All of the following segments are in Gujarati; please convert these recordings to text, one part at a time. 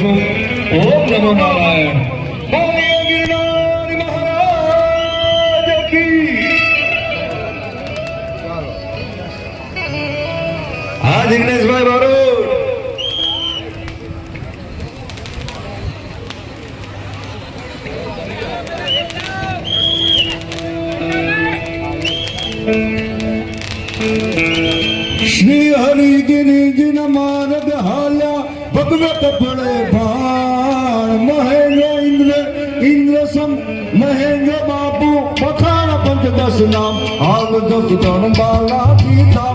છું. ઓમ નમો નારાયણ. બોલીએ ગિરનારી મહારાજ કી. હા જિગ્નેશભાઈ બારોટ. श्री हरि गिरिज न मार्ग हाल्या भगवत बड़े भाण महेंद्र इंद्र सम महेंद्र बाबू पखाण पंचदश नाम आग दस गण बाला सीता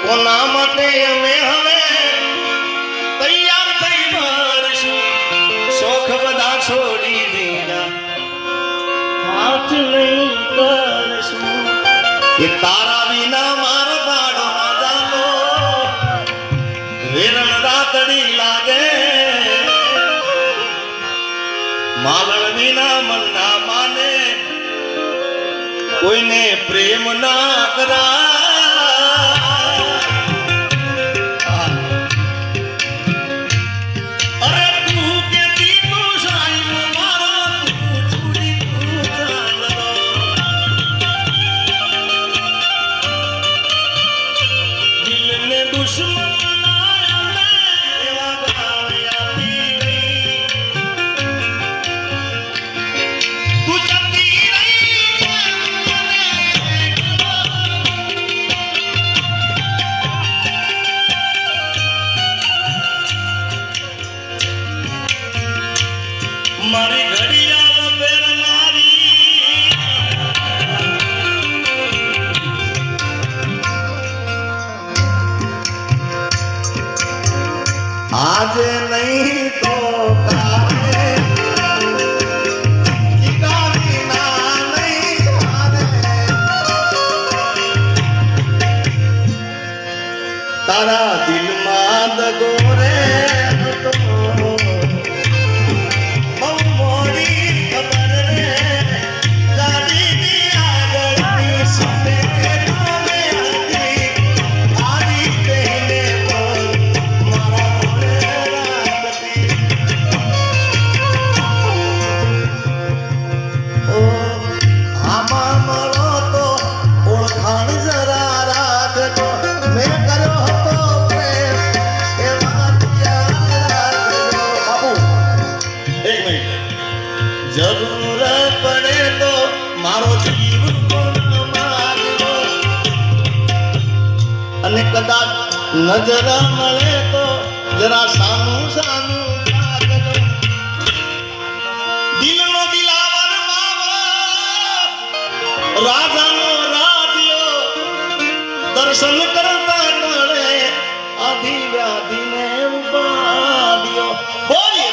કોના માટે અમે હવે તૈયાર થઈ ભરશું શોખ બધા છોડી દીધા હાથ નહીં કરશું એ તારા વિના મારો દાડો ના જાનો વેરણ રાતડી લાગે માલણ વિના મન ના માને કોઈને પ્રેમ ના કરા મારી ઘડિયાળ પહેરનારી આજે નહીં તો કાલે ઠીકાની ના નહીં જાને તારા દિલમાં દગો રે હતો જરૂર પડે તો મારો જીવ માંગો અને કદાચ નજર મળે તો જરા સાનું સાનું દિલનો દિલાવર માવો રાજાનો રાજ્યો દર્શન કરતા ટળે આધિ વ્યાધિને ઉપાડ્યો બોલીએ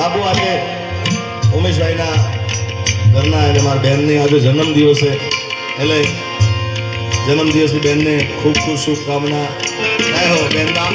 બાબુ આજે ઉમેશભાઈના ઘરના એટલે મારા બહેનની આજે જન્મદિવસ છે એટલે જન્મદિવસની બહેનને ખૂબ ખૂબ શુભકામના. જય હો બહેનના.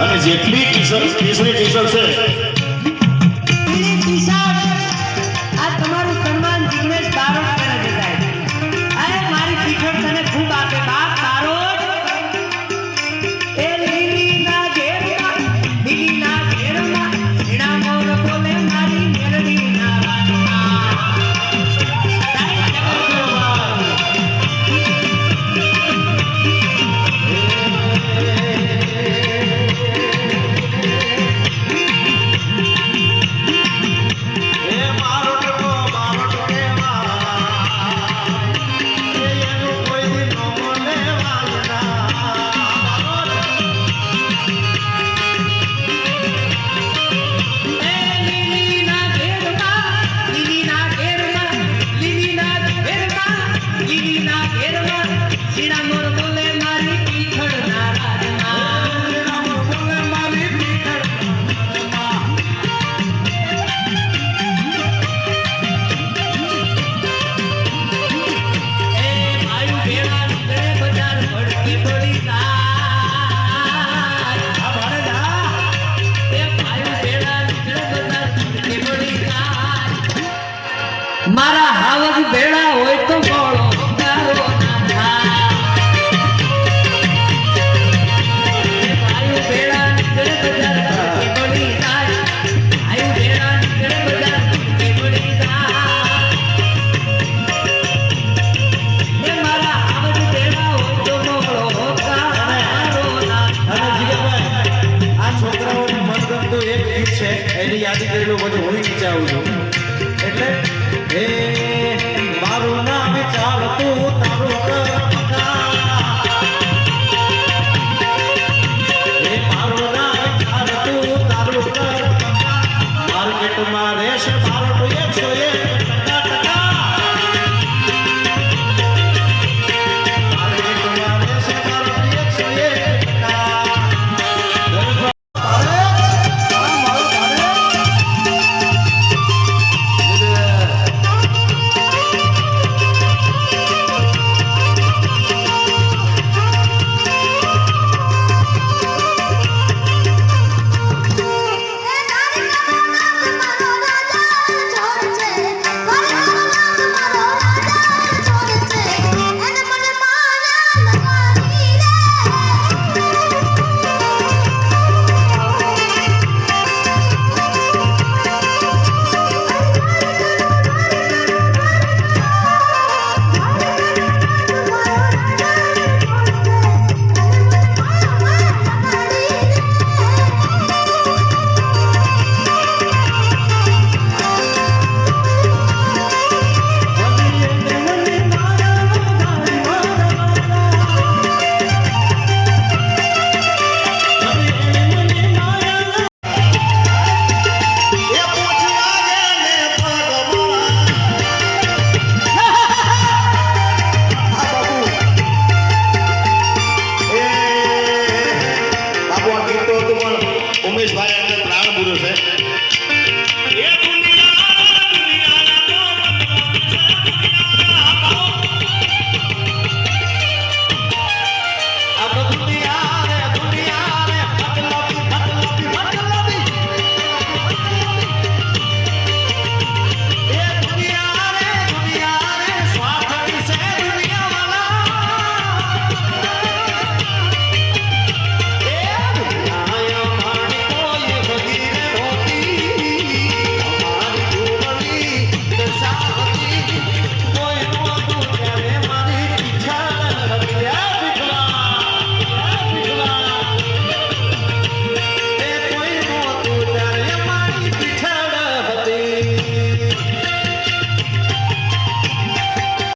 અને જેટલી ટી-શર્ટ કેસરી ટી-શર્ટ છે આ તમારું સન્માન જિગ્નેશ બારોટ કરે છે સાહેબ. અરે મારી ટી-શર્ટ તને ખૂબ આપે બાપ બારોટ. એ લીલીના ઘેરમાં ઝીણા મોર બોલે મારી મેલડીના વાતમાં. મારા હાવજ બેડા હોય તો મોળો તારો ના થાય. આયુ બેડા નીકળે બજાર કે બળી જાય. આયુ બેડા નીકળે બજાર કે બળી જાય. એ મારા હાવજ બેડા હોય તો મોળો તારો ના થાય. આ છોકરાઓને મનગમતું એક ગીત છે એની યાદી કરેલું બધું હું નીચે આવું છું.